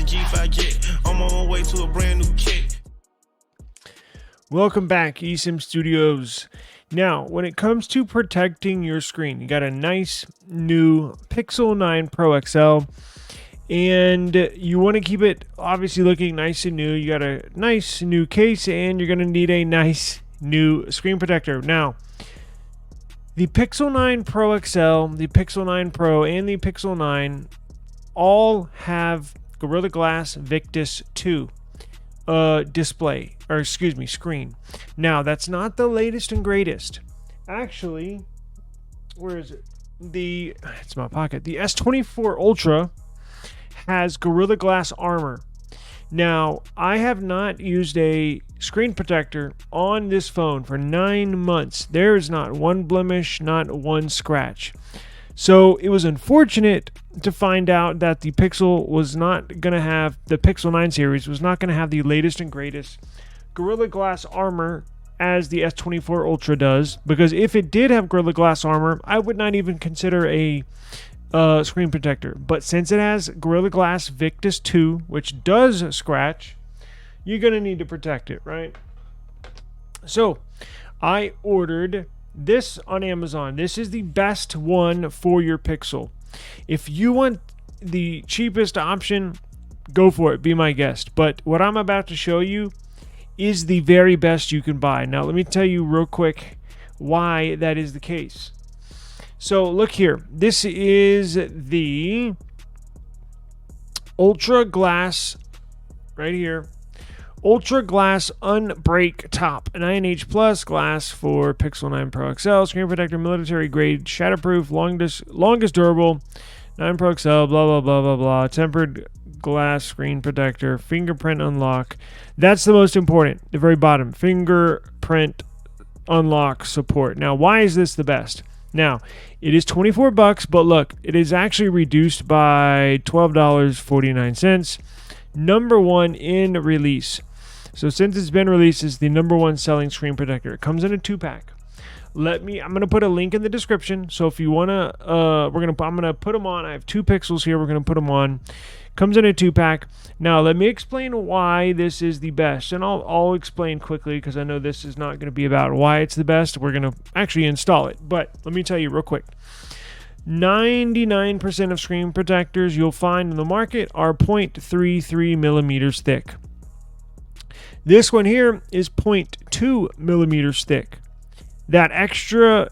G5 jet. I'm on my way to a brand new kit. Welcome back, eSIM Studios. Now, when it comes to protecting your screen, you got a nice new Pixel 9 Pro XL, and you want to keep it obviously looking nice and new. You got a nice new case, and you're going to need a nice new screen protector. Now, the Pixel 9 Pro XL, the Pixel 9 Pro, and the Pixel 9 all have Gorilla Glass Victus 2 screen. Now, that's not the latest and greatest. Actually, where is it? It's in my pocket. The S24 Ultra has Gorilla Glass armor. Now, I have not used a screen protector on this phone for 9 months. There is not one blemish, not one scratch. So it was unfortunate to find out that the Pixel was not going to have, the Pixel 9 series was not going to have the latest and greatest Gorilla Glass armor as the S24 Ultra does. Because if it did have Gorilla Glass armor, I would not even consider a screen protector. But since it has Gorilla Glass Victus 2, which does scratch, you're going to need to protect it, right? So I ordered this on Amazon. This is the best one for your Pixel. If you want the cheapest option, go for it. Be my guest. But what I'm about to show you is the very best you can buy. Now, let me tell you real quick why that is the case. So, look here. This is the UltraGlass right here. UltraGlass UNBREAK top, 9H plus glass for Pixel 9 Pro XL, screen protector, military grade, shatterproof, longest durable, 9 Pro XL, blah blah blah blah blah, tempered glass screen protector, fingerprint unlock. That's the most important. The very bottom, fingerprint unlock support. Now, why is this the best? Now, it is $24, but look, it is actually reduced by $12.49. Number one in release. So since it's been released, it's the number one selling screen protector. It comes in a 2-pack. I'm gonna put a link in the description. So if you wanna, I'm gonna put them on. I have 2 Pixels here. We're gonna put them on. Comes in a 2-pack. Now let me explain why this is the best, and I'll explain quickly because I know this is not gonna be about why it's the best. We're gonna actually install it, but let me tell you real quick. 99% of screen protectors you'll find in the market are 0.33 millimeters thick. This one here is 0.2 millimeters thick. That extra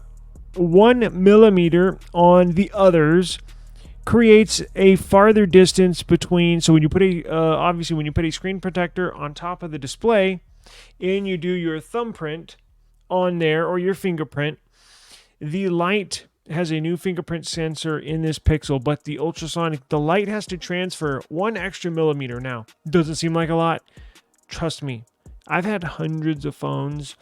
1 millimeter on the others creates a farther distance between. So when you put obviously when you put a screen protector on top of the display and you do your thumbprint on there or your fingerprint, the light has a new fingerprint sensor in this Pixel, but the ultrasonic, the light has to transfer 1 extra millimeter. Now, doesn't seem like a lot. Trust me, I've had hundreds of phones,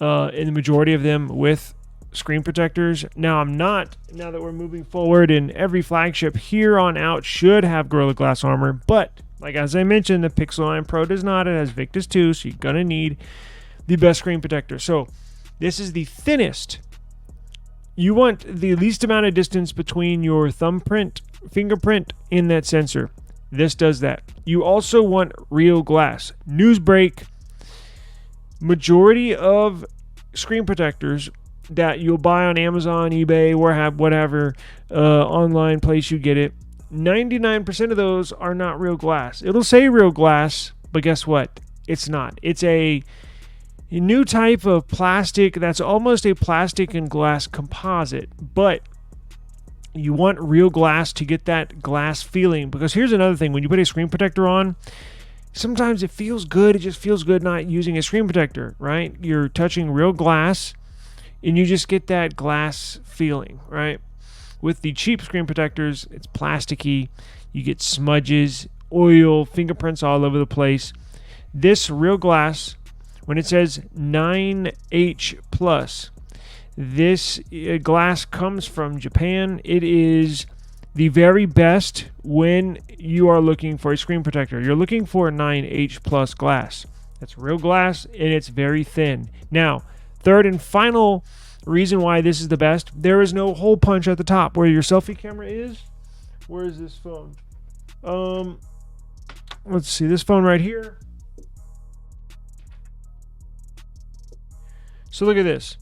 and the majority of them with screen protectors. Now that we're moving forward, and every flagship here on out should have Gorilla Glass armor, but like as I mentioned, the Pixel 9 Pro does not. It has Victus 2, so you're gonna need the best screen protector. So this is the thinnest. You want the least amount of distance between your thumbprint, fingerprint, and that sensor. This does that. You also want real glass. News break. Majority of screen protectors that you'll buy on Amazon, eBay, whatever online place you get it, 99% of those are not real glass. It'll say real glass, but guess what? It's not. It's a new type of plastic that's almost a plastic and glass composite, but you want real glass to get that glass feeling. Because here's another thing: when you put a screen protector on, sometimes it feels good. It just feels good not using a screen protector, right? You're touching real glass and you just get that glass feeling, right? With the cheap screen protectors, it's plasticky. You get smudges, oil, fingerprints all over the place. This real glass, when it says 9H plus, this glass comes from Japan. It is the very best when you are looking for a screen protector. You're looking for a 9H plus glass. That's real glass, and it's very thin. Now, third and final reason why this is the best, there is no hole punch at the top where your selfie camera is. Where is this phone? let's see, this phone right here. So look at this.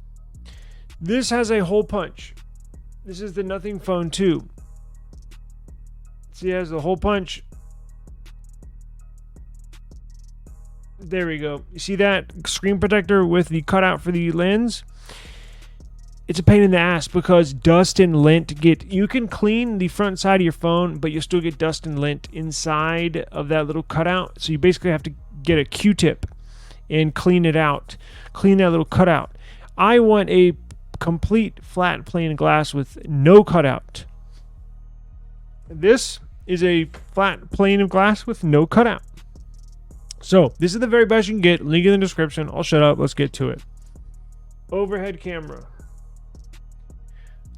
This has a hole punch. This is the Nothing Phone 2. See, it has the hole punch. There we go. You see that screen protector with the cutout for the lens? It's a pain in the ass because dust and lint you can clean the front side of your phone, but you'll still get dust and lint inside of that little cutout. So you basically have to get a Q-tip and clean it out. Clean that little cutout. I want a complete flat plane glass with no cutout. This is a flat plane of glass with no cutout. So this is the very best you can get. Link in the description. I'll shut up. Let's get to it. Overhead camera.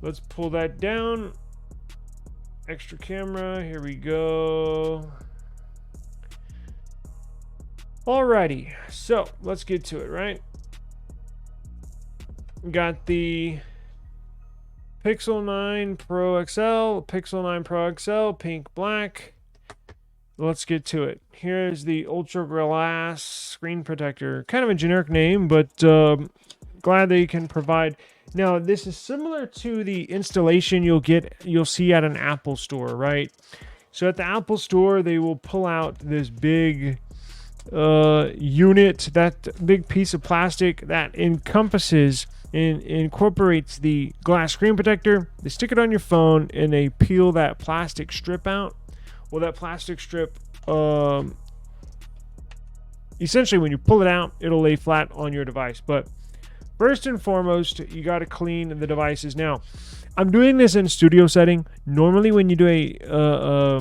Let's pull that down. Extra camera. Here we go. Alrighty. So let's get to it, right? Got the Pixel 9 Pro XL, Pixel 9 Pro XL, pink, black. Let's get to it. Here's the UltraGlass screen protector. Kind of a generic name, but glad they can provide. Now, this is similar to the installation you'll see at an Apple store, right? So at the Apple store, they will pull out this big unit, that big piece of plastic that encompasses and incorporates the glass screen protector. They stick it on your phone and they peel that plastic strip out. Well, that plastic strip, essentially when you pull it out, it'll lay flat on your device. But first and foremost, you got to clean the devices. Now, I'm doing this in studio setting. Normally when you do a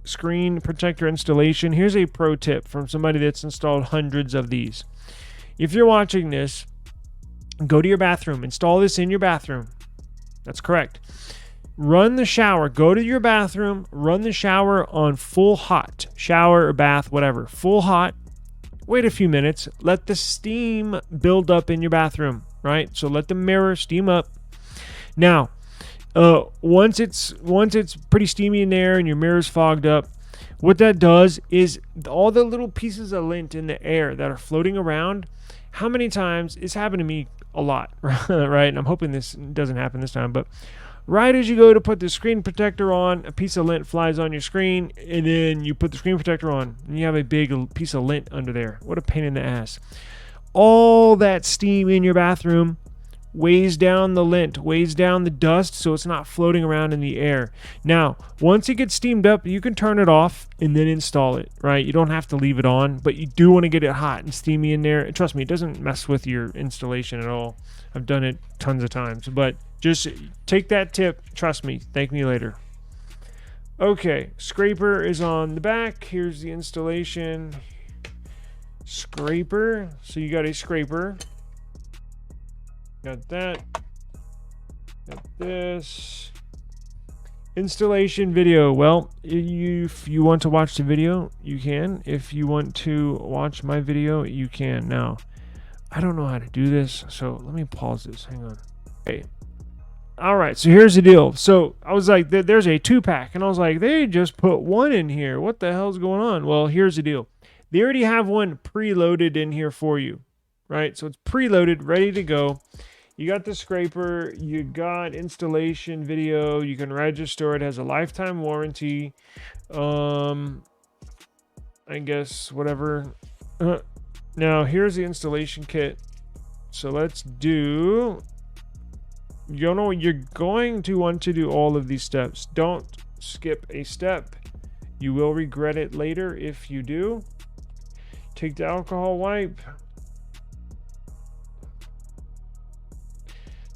screen protector installation, here's a pro tip from somebody that's installed hundreds of these. If you're watching this, go to your bathroom, install this in your bathroom. That's correct. Run the shower, go to your bathroom, run the shower on full hot, shower or bath, whatever, full hot. Wait a few minutes, let the steam build up in your bathroom, right? So let the mirror steam up. Now, once it's pretty steamy in there and your mirror's fogged up, what that does is all the little pieces of lint in the air that are floating around, how many times, it's happened to me a lot, right? And I'm hoping this doesn't happen this time, but right as you go to put the screen protector on, a piece of lint flies on your screen, and then you put the screen protector on, and you have a big piece of lint under there. What a pain in the ass. All that steam in your bathroom weighs down the lint, weighs down the dust, so it's not floating around in the air. Now, once it gets steamed up, you can turn it off and then install it, right? You don't have to leave it on, but you do want to get it hot and steamy in there. And trust me, it doesn't mess with your installation at all. I've done it tons of times, but just take that tip. Trust me. Thank me later. Okay, scraper is on the back. Here's the installation. Scraper. So you got a scraper. Got that. Got this. Installation video. Well, if you want to watch the video, you can. If you want to watch my video, you can. Now, I don't know how to do this, so let me pause this. Hang on. Okay. All right, so here's the deal. So I was like, there's a 2-pack, and I was like, they just put one in here. What the hell's going on? Well, here's the deal. They already have one preloaded in here for you, right? So it's preloaded, ready to go. You got the scraper, you got installation video, you can register, it has a lifetime warranty. I guess whatever. Now here's the installation kit. So let's do, you're going to want to do all of these steps. Don't skip a step. You will regret it later if you do. Take the alcohol wipe.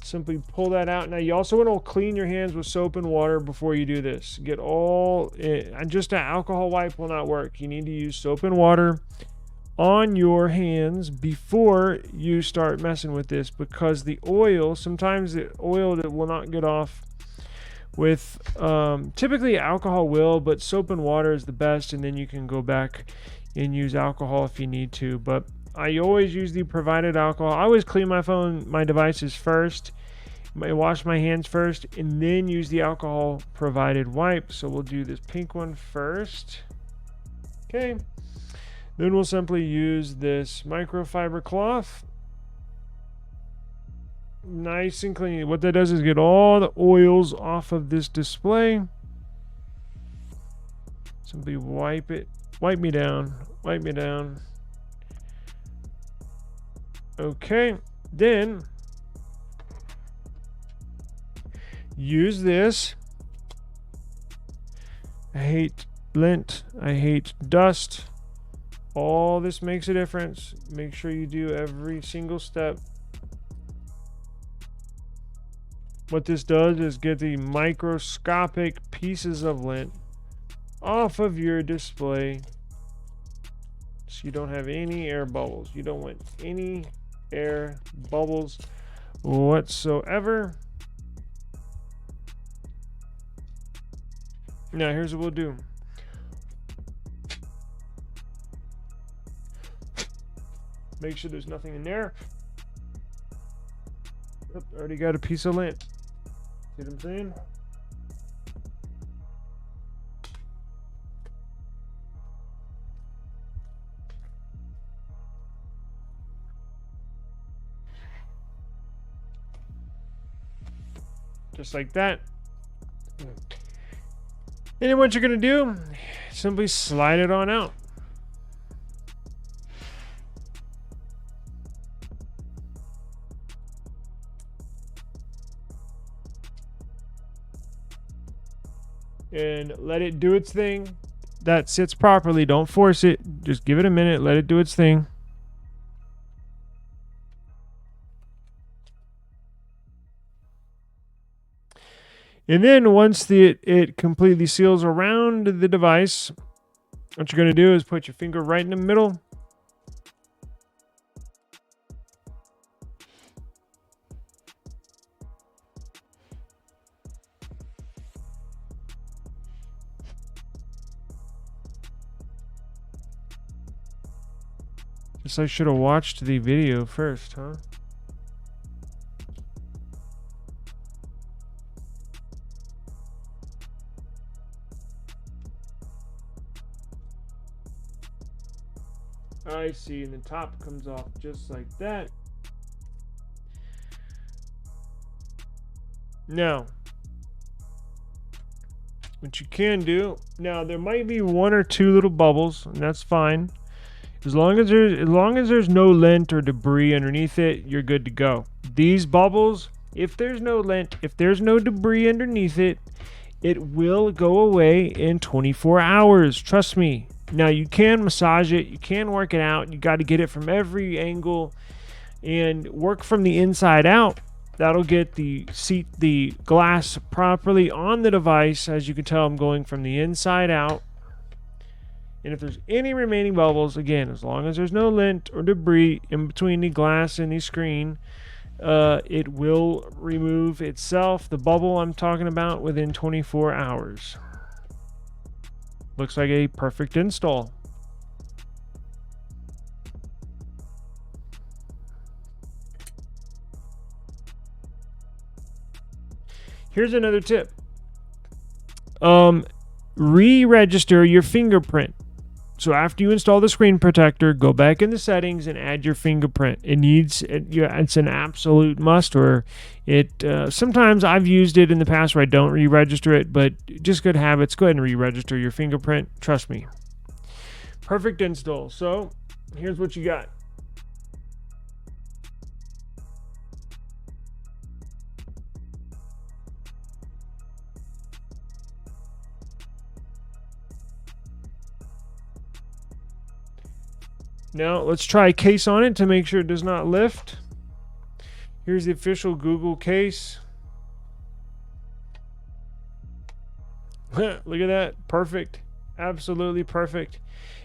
Simply pull that out. Now you also want to clean your hands with soap and water before you do this. Get all, just an alcohol wipe will not work. You need to use soap and water on your hands before you start messing with this, because the oil, sometimes the oil that will not get off with, typically alcohol will, but soap and water is the best, and then you can go back and use alcohol if you need to. But I always use the provided alcohol. I always clean my devices first. I wash my hands first and then use the alcohol provided wipe. So we'll do this pink one first. Okay. Then we'll simply use this microfiber cloth. Nice and clean. What that does is get all the oils off of this display. Simply wipe it. Wipe me down. Wipe me down. Okay. Then use this. I hate lint. I hate dust. All this makes a difference. Make sure you do every single step. What this does is get the microscopic pieces of lint off of your display, so you don't have any air bubbles. You don't want any air bubbles whatsoever. Now here's what we'll do. Make sure there's nothing in there. Oop, already got a piece of lint. See what I'm saying? Just like that. And then what you're going to do, simply slide it on out. And let it do its thing. That sits properly. Don't force it. Just give it a minute. Let it do its thing. And then once it completely seals around the device, what you're going to do is put your finger right in the middle. Guess I should have watched the video first, huh? I see, and the top comes off just like that. Now, what you can do, now there might be one or two little bubbles, and that's fine. As long as there's no lint or debris underneath it, you're good to go. These bubbles, if there's no lint, if there's no debris underneath it, it will go away in 24 hours. Trust me. Now you can massage it, you can work it out. You got to get it from every angle and work from the inside out. That'll get the glass properly on the device. As you can tell, I'm going from the inside out. And if there's any remaining bubbles, again, as long as there's no lint or debris in between the glass and the screen, it will remove itself, the bubble I'm talking about, within 24 hours. Looks like a perfect install. Here's another tip. Re-register your fingerprint. So after you install the screen protector, go back in the settings and add your fingerprint. It's an absolute must. Or sometimes I've used it in the past where I don't re-register it, but just good habits. Go ahead and re-register your fingerprint. Trust me. Perfect install. So here's what you got. Now let's try a case on it to make sure it does not lift. Here's the official Google case. Look at that. Perfect. Absolutely perfect.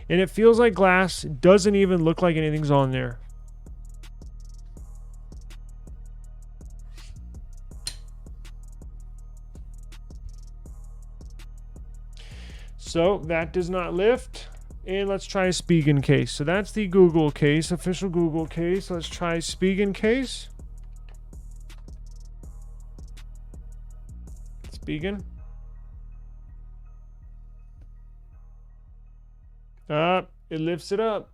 And it feels like glass. It doesn't even look like anything's on there. So that does not lift. And let's try a Spigen case. So that's the Google case, official Google case. Let's try Spigen case. Spigen. It lifts it up.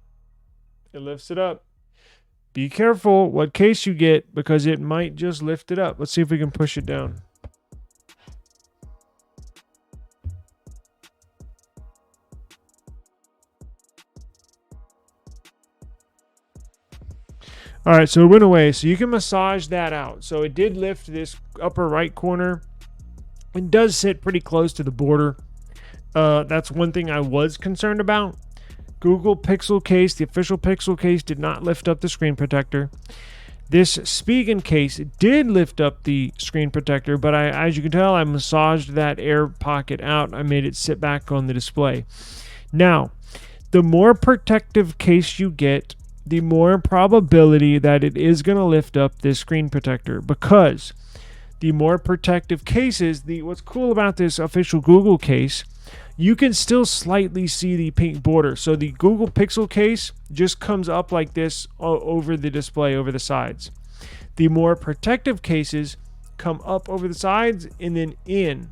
It lifts it up. Be careful what case you get because it might just lift it up. Let's see if we can push it down. All right, so it went away. So you can massage that out. So it did lift this upper right corner. It does sit pretty close to the border. That's one thing I was concerned about. Google Pixel case, the official Pixel case, did not lift up the screen protector. This Spigen case did lift up the screen protector, but as you can tell, I massaged that air pocket out. I made it sit back on the display. Now, the more protective case you get, the more probability that it is going to lift up this screen protector, because the more protective cases, what's cool about this official Google case, you can still slightly see the pink border. So the Google Pixel case just comes up like this over the display, over the sides. The more protective cases come up over the sides and then in.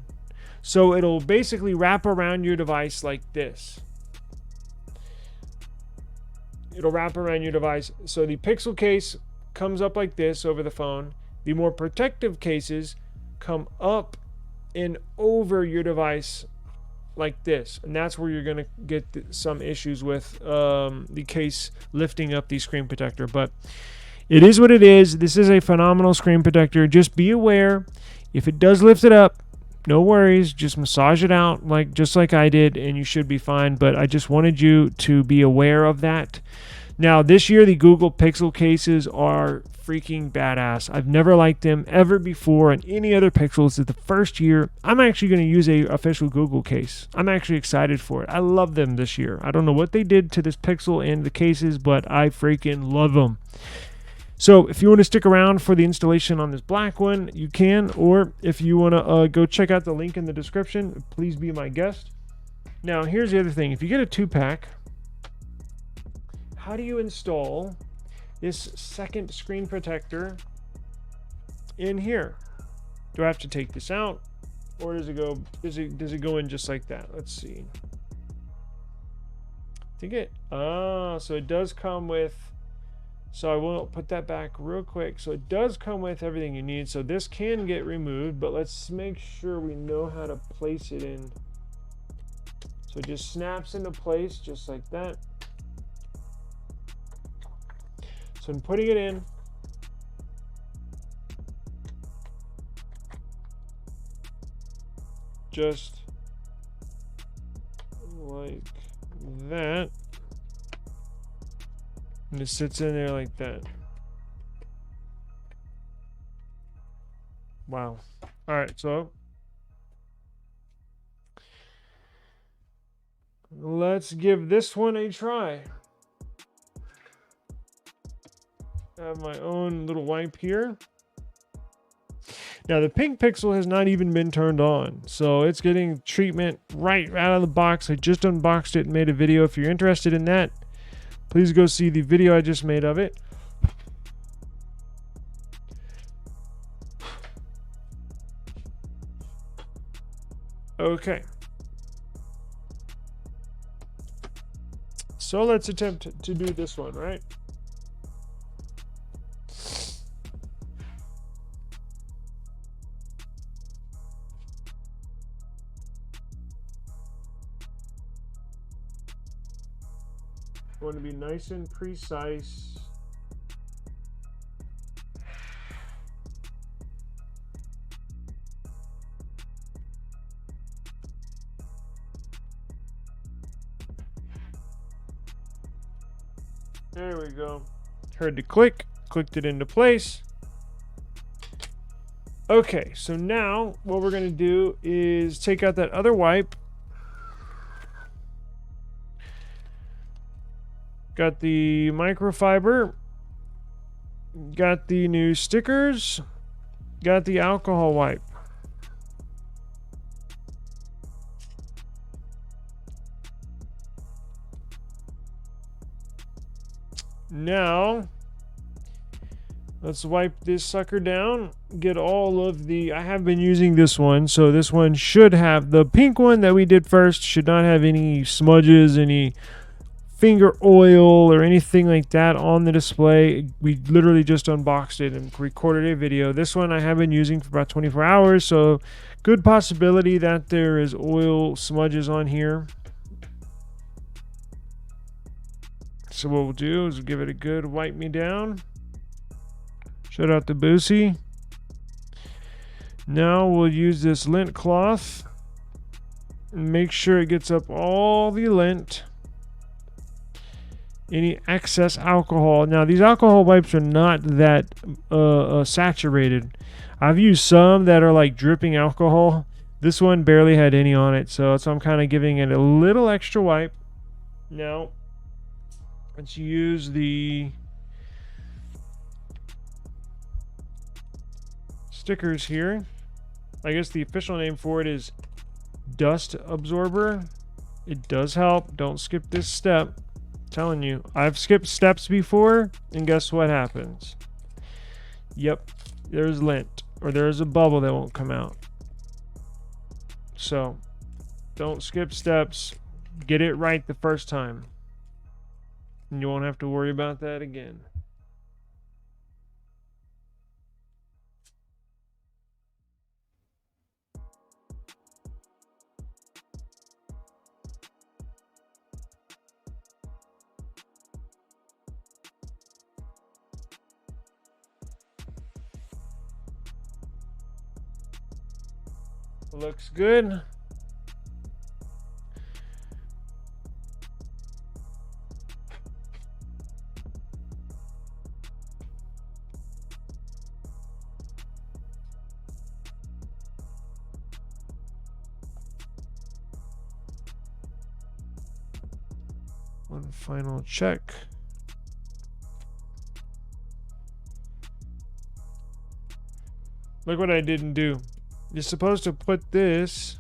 So it'll basically wrap around your device like this. It'll wrap around your device. So the Pixel case comes up like this over the phone. The more protective cases come up and over your device like this, and that's where you're going to get some issues with the case lifting up the screen protector. But it is what it is. This is a phenomenal screen protector. Just be aware, if it does lift it up, no worries, just massage it out just like I did, and you should be fine. But I just wanted you to be aware of that. Now, this year, the Google Pixel cases are freaking badass. I've never liked them ever before on any other Pixels. This is the first year I'm actually going to use a official Google case. I'm actually excited for it. I love them this year. I don't know what they did to this Pixel and the cases, but I freaking love them. So if you want to stick around for the installation on this black one, you can. Or if you want to go check out the link in the description, please be my guest. Now, here's the other thing. If you get a 2-pack, how do you install this second screen protector in here? Do I have to take this out, or does it go in just like that? Let's see. So it does come with, so I will put that back real quick. So it does come with everything you need. So this can get removed, but let's make sure we know how to place it in. So it just snaps into place just like that. So I'm putting it in. Just like that. And it sits in there like that. Wow. All right, so let's give this one a try. I have my own little wipe here. Now the pink Pixel has not even been turned on, so it's getting treatment right out of the box. I just unboxed it and made a video. If you're interested in that, please go see the video I just made of it. Okay. So let's attempt to do this one, right? I want to be nice and precise. There we go. Heard the click, clicked it into place. Okay, so now what we're going to do is take out that other wipe. Got the microfiber, got the new stickers, got the alcohol wipe. Now, let's wipe this sucker down, get all of the, I have been using this one, so this one should have, the pink one that we did first should not have any smudges, any finger oil or anything like that on the display. We literally just unboxed it and recorded a video. This one I have been using for about 24 hours, so good possibility that there is oil smudges on here. So what we'll do is give it a good wipe me down. Shout out to Boosie. Now we'll use this lint cloth and make sure it gets up all the lint. Any excess alcohol. Now these alcohol wipes are not that saturated. I've used some that are like dripping alcohol. This one barely had any on it, so I'm kind of giving it a little extra wipe. Now let's use the stickers here. I guess the official name for it is dust absorber. It does help. Don't skip this step. Telling you, I've skipped steps before, and guess what happens? Yep, there's lint, or there's a bubble that won't come out. So don't skip steps. Get it right the first time, and you won't have to worry about that again. Looks good. One final check. Look what I didn't do. You're supposed to put this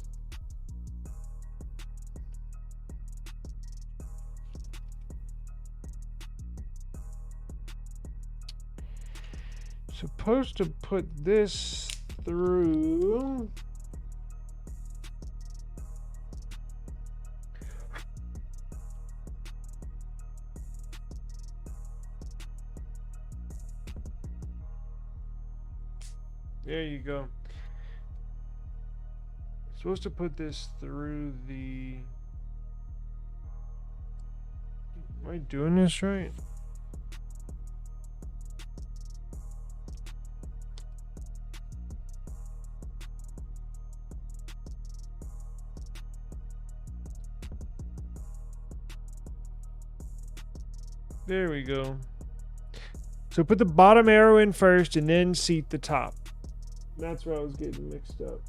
through there you go. Supposed to put this through the... Am I doing this right? There we go. So put the bottom arrow in first and then seat the top. That's where I was getting mixed up.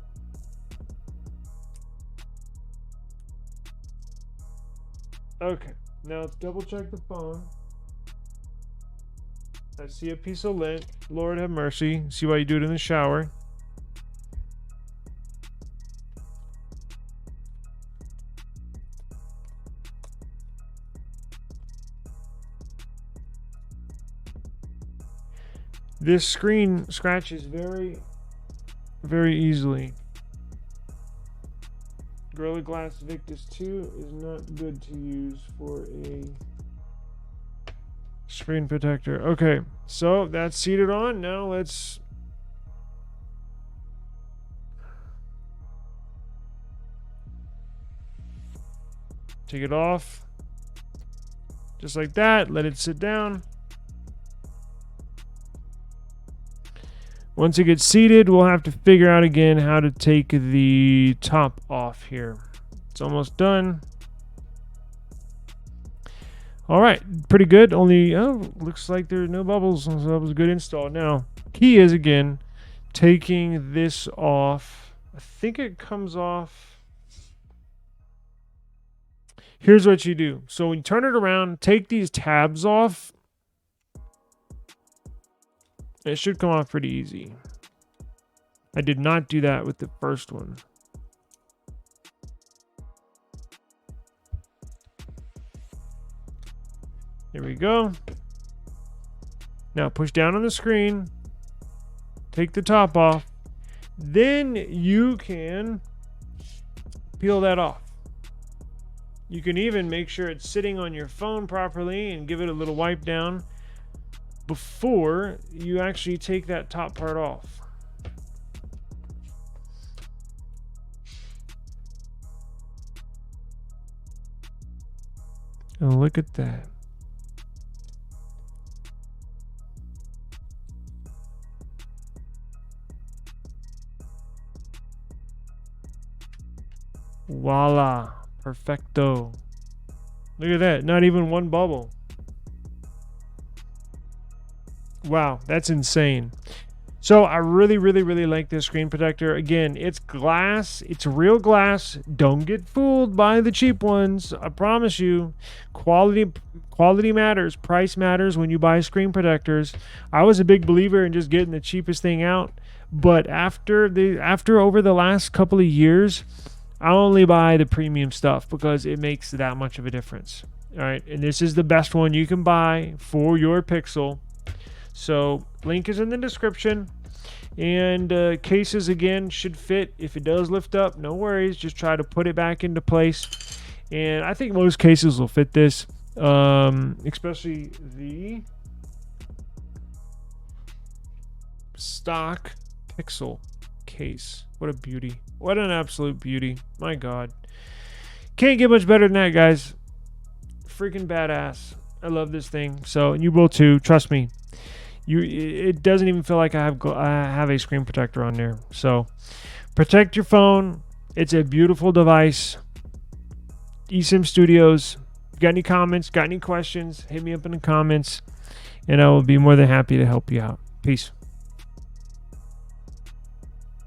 Okay, now let's double check the phone. I see a piece of lint. Lord have mercy. See why you do it in the shower. This screen scratches very, very easily. Gorilla Glass Victus 2 is not good to use for a screen protector. Okay, so that's seated on. Now let's take it off. Just like that. Let it sit down. Once it gets seated, we'll have to figure out again how to take the top off here. It's almost done. All right, pretty good. Only, looks like there are no bubbles, so that was a good install. Now, key is, again, taking this off. I think it comes off. Here's what you do. So when you turn it around, take these tabs off. It should come off pretty easy. I did not do that with the first one. There we go. Now push down on the screen. Take the top off. Then you can peel that off. You can even make sure it's sitting on your phone properly and give it a little wipe down before you actually take that top part off. And look at that. Voila. Perfecto. Look at that. Not even one bubble. Wow, that's insane. So I really like this screen protector. Again, it's glass. It's real glass. Don't get fooled by the cheap ones. I promise you. Quality matters. Price matters when you buy screen protectors. I was a big believer in just getting the cheapest thing out. But after over the last couple of years, I only buy the premium stuff because it makes that much of a difference. All right, and this is the best one you can buy for your Pixel. So link is in the description, and cases again should fit. If it does lift up, no worries, just try to put it back into place, and I think most cases will fit this, especially the stock Pixel case. What a beauty. What an absolute beauty. My God, can't get much better than that, guys. Freaking badass. I love this thing. So, and you will too, trust me. It doesn't even feel like I have a screen protector on there. So protect your phone. It's a beautiful device. eSIM Studios. Got any comments? Got any questions? Hit me up in the comments, and I will be more than happy to help you out. Peace.